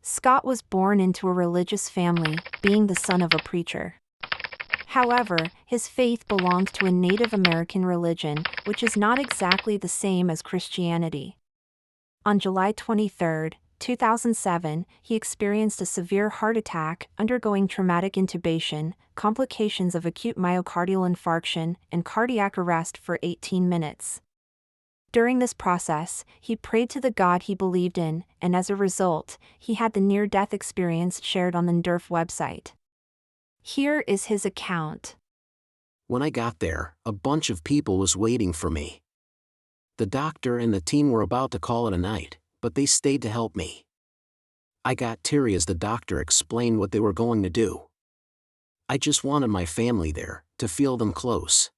Scott was born into a religious family, being the son of a preacher. However, his faith belonged to a Native American religion, which is not exactly the same as Christianity. On July 23, 2007, he experienced a severe heart attack, undergoing traumatic intubation, complications of acute myocardial infarction, and cardiac arrest for 18 minutes. During this process, he prayed to the God he believed in, and as a result, he had the near-death experience shared on the NDE website. Here is his account. When I got there, a bunch of people was waiting for me. The doctor and the team were about to call it a night, but they stayed to help me. I got teary as the doctor explained what they were going to do. I just wanted my family there, to feel them close.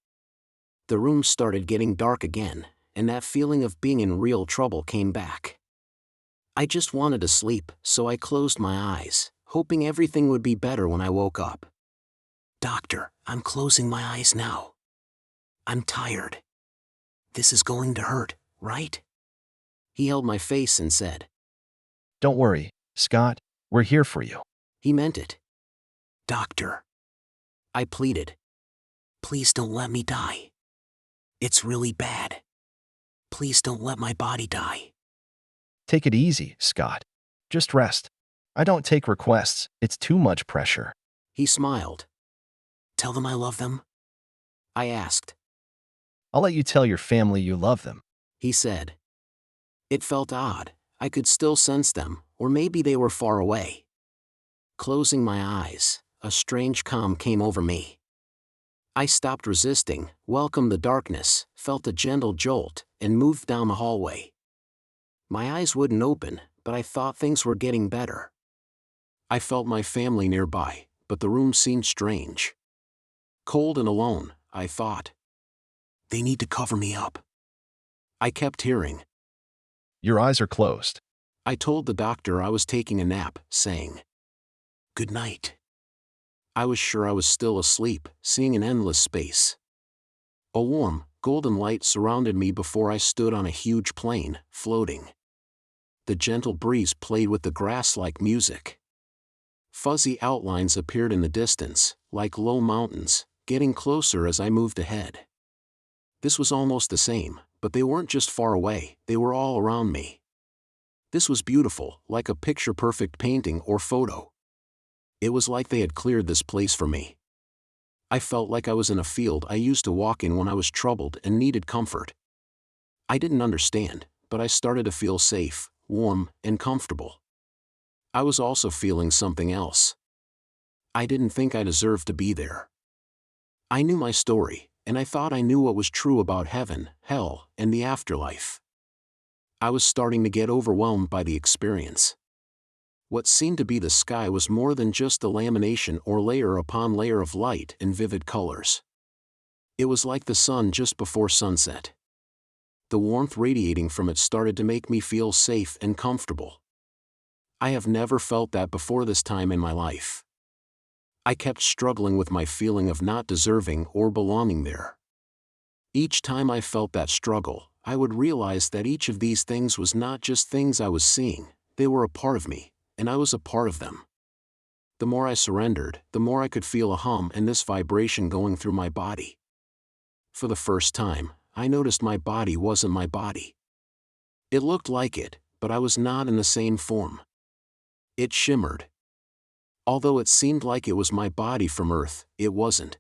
The room started getting dark again, and that feeling of being in real trouble came back. I just wanted to sleep, so I closed my eyes, hoping everything would be better when I woke up. "Doctor, I'm closing my eyes now. I'm tired. This is going to hurt, right?" He held my face and said, "Don't worry, Scott, we're here for you." He meant it. "Doctor," I pleaded, "please don't let me die. It's really bad. Please don't let my body die." "Take it easy, Scott. Just rest. I don't take requests, it's too much pressure." He smiled. "Tell them I love them?" I asked. "I'll let you tell your family you love them." He said. It felt odd. I could still sense them, or maybe they were far away. Closing my eyes, a strange calm came over me. I stopped resisting, welcomed the darkness, felt a gentle jolt, and moved down the hallway. My eyes wouldn't open, but I thought things were getting better. I felt my family nearby, but the room seemed strange. Cold and alone, I thought. "They need to cover me up." I kept hearing. "Your eyes are closed." I told the doctor I was taking a nap, saying, "Good night." I was sure I was still asleep, seeing an endless space. A warm, golden light surrounded me before I stood on a huge plain, floating. The gentle breeze played with the grass like music. Fuzzy outlines appeared in the distance, like low mountains, getting closer as I moved ahead. This was almost the same, but they weren't just far away, they were all around me. This was beautiful, like a picture-perfect painting or photo. It was like they had cleared this place for me. I felt like I was in a field I used to walk in when I was troubled and needed comfort. I didn't understand, but I started to feel safe, warm, and comfortable. I was also feeling something else. I didn't think I deserved to be there. I knew my story, and I thought I knew what was true about heaven, hell, and the afterlife. I was starting to get overwhelmed by the experience. What seemed to be the sky was more than just a lamination or layer upon layer of light and vivid colors. It was like the sun just before sunset. The warmth radiating from it started to make me feel safe and comfortable. I have never felt that before this time in my life. I kept struggling with my feeling of not deserving or belonging there. Each time I felt that struggle, I would realize that each of these things was not just things I was seeing, they were a part of me, and I was a part of them. The more I surrendered, the more I could feel a hum and this vibration going through my body. For the first time, I noticed my body wasn't my body. It looked like it, but I was not in the same form. It shimmered. Although it seemed like it was my body from Earth, it wasn't.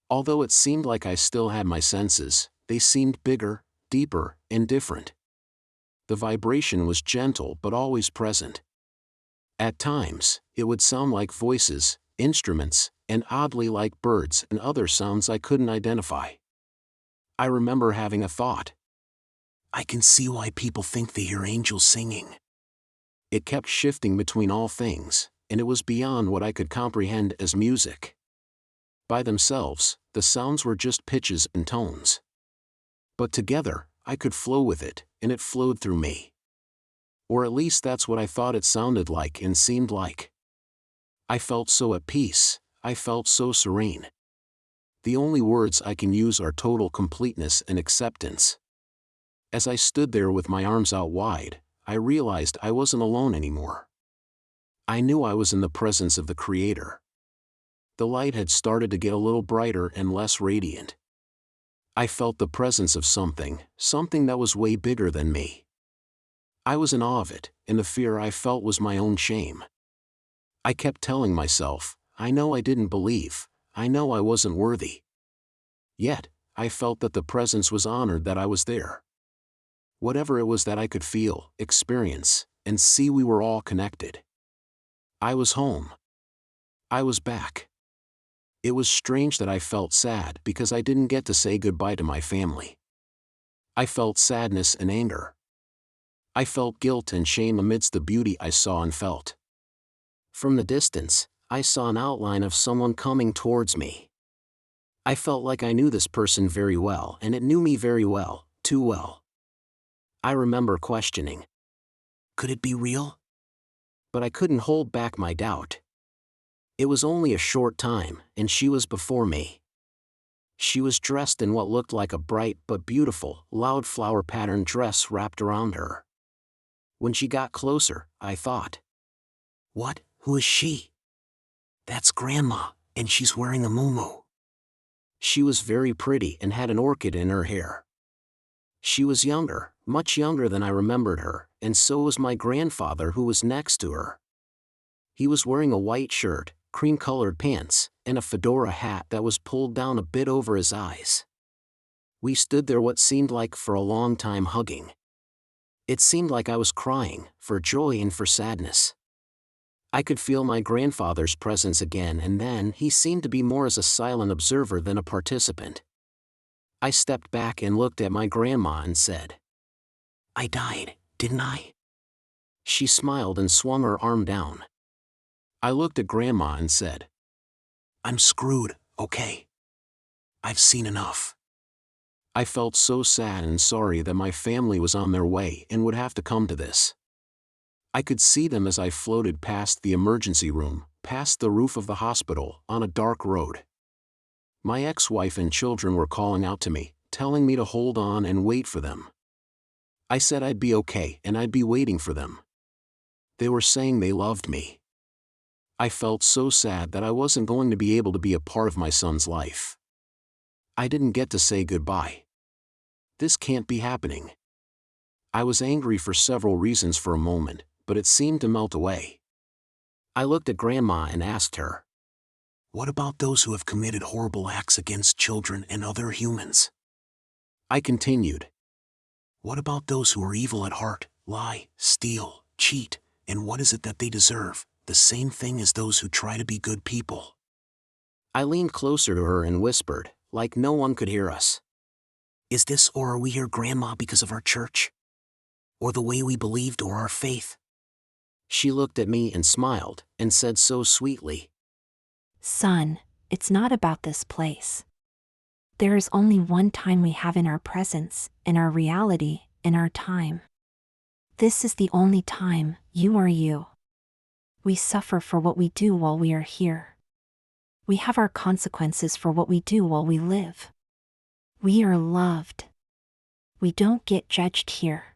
Although it seemed like I still had my senses, they seemed bigger, deeper, and different. The vibration was gentle but always present. At times, it would sound like voices, instruments, and oddly like birds and other sounds I couldn't identify. I remember having a thought. "I can see why people think they hear angels singing." It kept shifting between all things, and it was beyond what I could comprehend as music. By themselves, the sounds were just pitches and tones. But together, I could flow with it, and it flowed through me. Or at least that's what I thought it sounded like and seemed like. I felt so at peace, I felt so serene. The only words I can use are total completeness and acceptance. As I stood there with my arms out wide, I realized I wasn't alone anymore. I knew I was in the presence of the Creator. The light had started to get a little brighter and less radiant. I felt the presence of something that was way bigger than me. I was in awe of it, and the fear I felt was my own shame. I kept telling myself, I know I didn't believe, I know I wasn't worthy. Yet, I felt that the presence was honored that I was there. Whatever it was that I could feel, experience, and see, we were all connected. I was home. I was back. It was strange that I felt sad because I didn't get to say goodbye to my family. I felt sadness and anger. I felt guilt and shame amidst the beauty I saw and felt. From the distance, I saw an outline of someone coming towards me. I felt like I knew this person very well, and it knew me very well, too well. I remember questioning, could it be real? But I couldn't hold back my doubt. It was only a short time, and she was before me. She was dressed in what looked like a bright but beautiful, loud flower-patterned dress wrapped around her. When she got closer, I thought, what? Who is she? That's Grandma, and she's wearing a muumuu. She was very pretty and had an orchid in her hair. She was younger, much younger than I remembered her, and so was my grandfather, who was next to her. He was wearing a white shirt, cream-colored pants, and a fedora hat that was pulled down a bit over his eyes. We stood there what seemed like for a long time, hugging. It seemed like I was crying, for joy and for sadness. I could feel my grandfather's presence again, and then he seemed to be more as a silent observer than a participant. I stepped back and looked at my grandma and said, I died, didn't I? She smiled and swung her arm down. I looked at Grandma and said, I'm screwed, okay? I've seen enough. I felt so sad and sorry that my family was on their way and would have to come to this. I could see them as I floated past the emergency room, past the roof of the hospital, on a dark road. My ex-wife and children were calling out to me, telling me to hold on and wait for them. I said I'd be okay and I'd be waiting for them. They were saying they loved me. I felt so sad that I wasn't going to be able to be a part of my son's life. I didn't get to say goodbye. This can't be happening. I was angry for several reasons for a moment, but it seemed to melt away. I looked at Grandma and asked her, what about those who have committed horrible acts against children and other humans? I continued, what about those who are evil at heart, lie, steal, cheat, and what is it that they deserve? The same thing as those who try to be good people. I leaned closer to her and whispered, like no one could hear us. Is this, or are we here, Grandma, because of our church? Or the way we believed, or our faith? She looked at me and smiled, and said so sweetly, Son, it's not about this place. There is only one time we have in our presence, in our reality, in our time. This is the only time, you are you. We suffer for what we do while we are here. We have our consequences for what we do while we live. We are loved. We don't get judged here.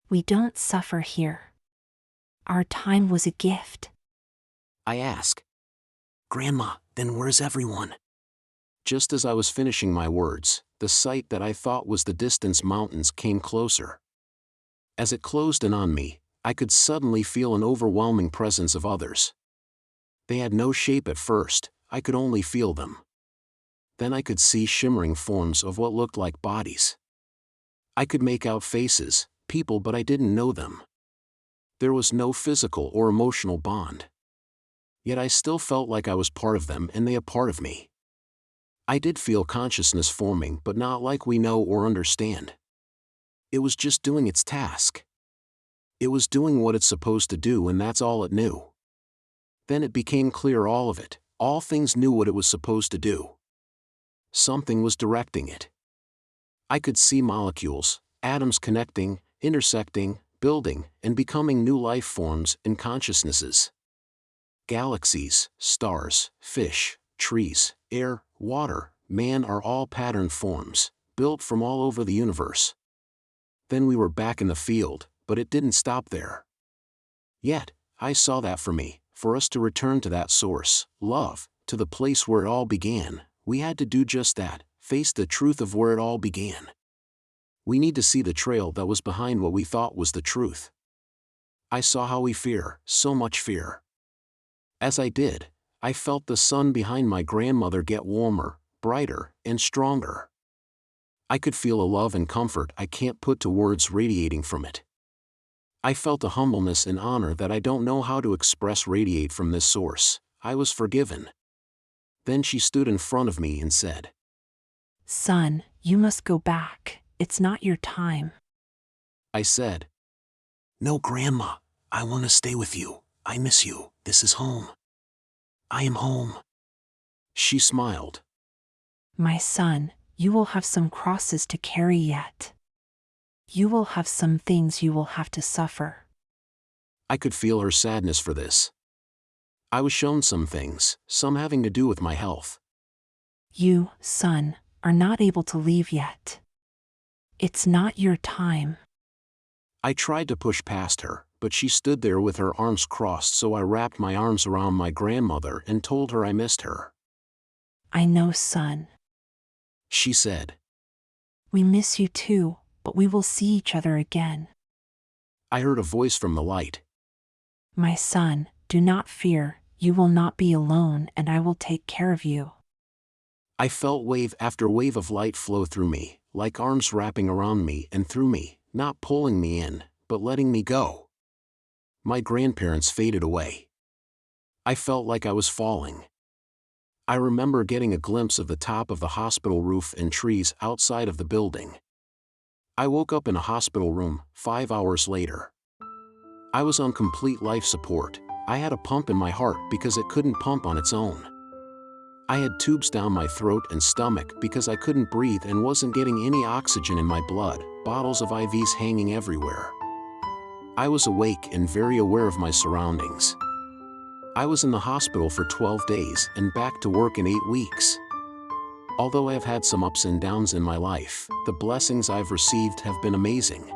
We don't suffer here. Our time was a gift. I asked, Grandma, then where's everyone? Just as I was finishing my words, the sight that I thought was the distant mountains came closer. As it closed in on me, I could suddenly feel an overwhelming presence of others. They had no shape at first, I could only feel them. Then I could see shimmering forms of what looked like bodies. I could make out faces, people, but I didn't know them. There was no physical or emotional bond. Yet I still felt like I was part of them and they a part of me. I did feel consciousness forming, but not like we know or understand. It was just doing its task. It was doing what it's supposed to do, and that's all it knew. Then it became clear, all of it, all things knew what it was supposed to do. Something was directing it. I could see molecules, atoms connecting, intersecting, building, and becoming new life forms and consciousnesses. Galaxies, stars, fish, trees, air, water, man are all patterned forms, built from all over the universe. Then we were back in the field, but it didn't stop there. Yet, I saw that for me, for us to return to that source, love, to the place where it all began, we had to do just that, face the truth of where it all began. We need to see the trail that was behind what we thought was the truth. I saw how we fear, so much fear. As I did, I felt the sun behind my grandmother get warmer, brighter, and stronger. I could feel a love and comfort I can't put to words radiating from it. I felt a humbleness and honor that I don't know how to express radiate from this source. I was forgiven. Then she stood in front of me and said, Son, you must go back. It's not your time. I said, No, Grandma, I want to stay with you. I miss you. This is home. I am home. She smiled. My son, you will have some crosses to carry yet. You will have some things you will have to suffer. I could feel her sadness for this. I was shown some things, some having to do with my health. You, son, are not able to leave yet. It's not your time. I tried to push past her, but she stood there with her arms crossed, so I wrapped my arms around my grandmother and told her I missed her. I know, son. She said, We miss you too, but we will see each other again. I heard a voice from the light. My son, do not fear, you will not be alone and I will take care of you. I felt wave after wave of light flow through me, like arms wrapping around me and through me, not pulling me in, but letting me go. My grandparents faded away. I felt like I was falling. I remember getting a glimpse of the top of the hospital roof and trees outside of the building. I woke up in a hospital room 5 hours later. I was on complete life support. I had a pump in my heart because it couldn't pump on its own. I had tubes down my throat and stomach because I couldn't breathe and wasn't getting any oxygen in my blood, bottles of IVs hanging everywhere. I was awake and very aware of my surroundings. I was in the hospital for 12 days and back to work in 8 weeks. Although I have had some ups and downs in my life, the blessings I've received have been amazing.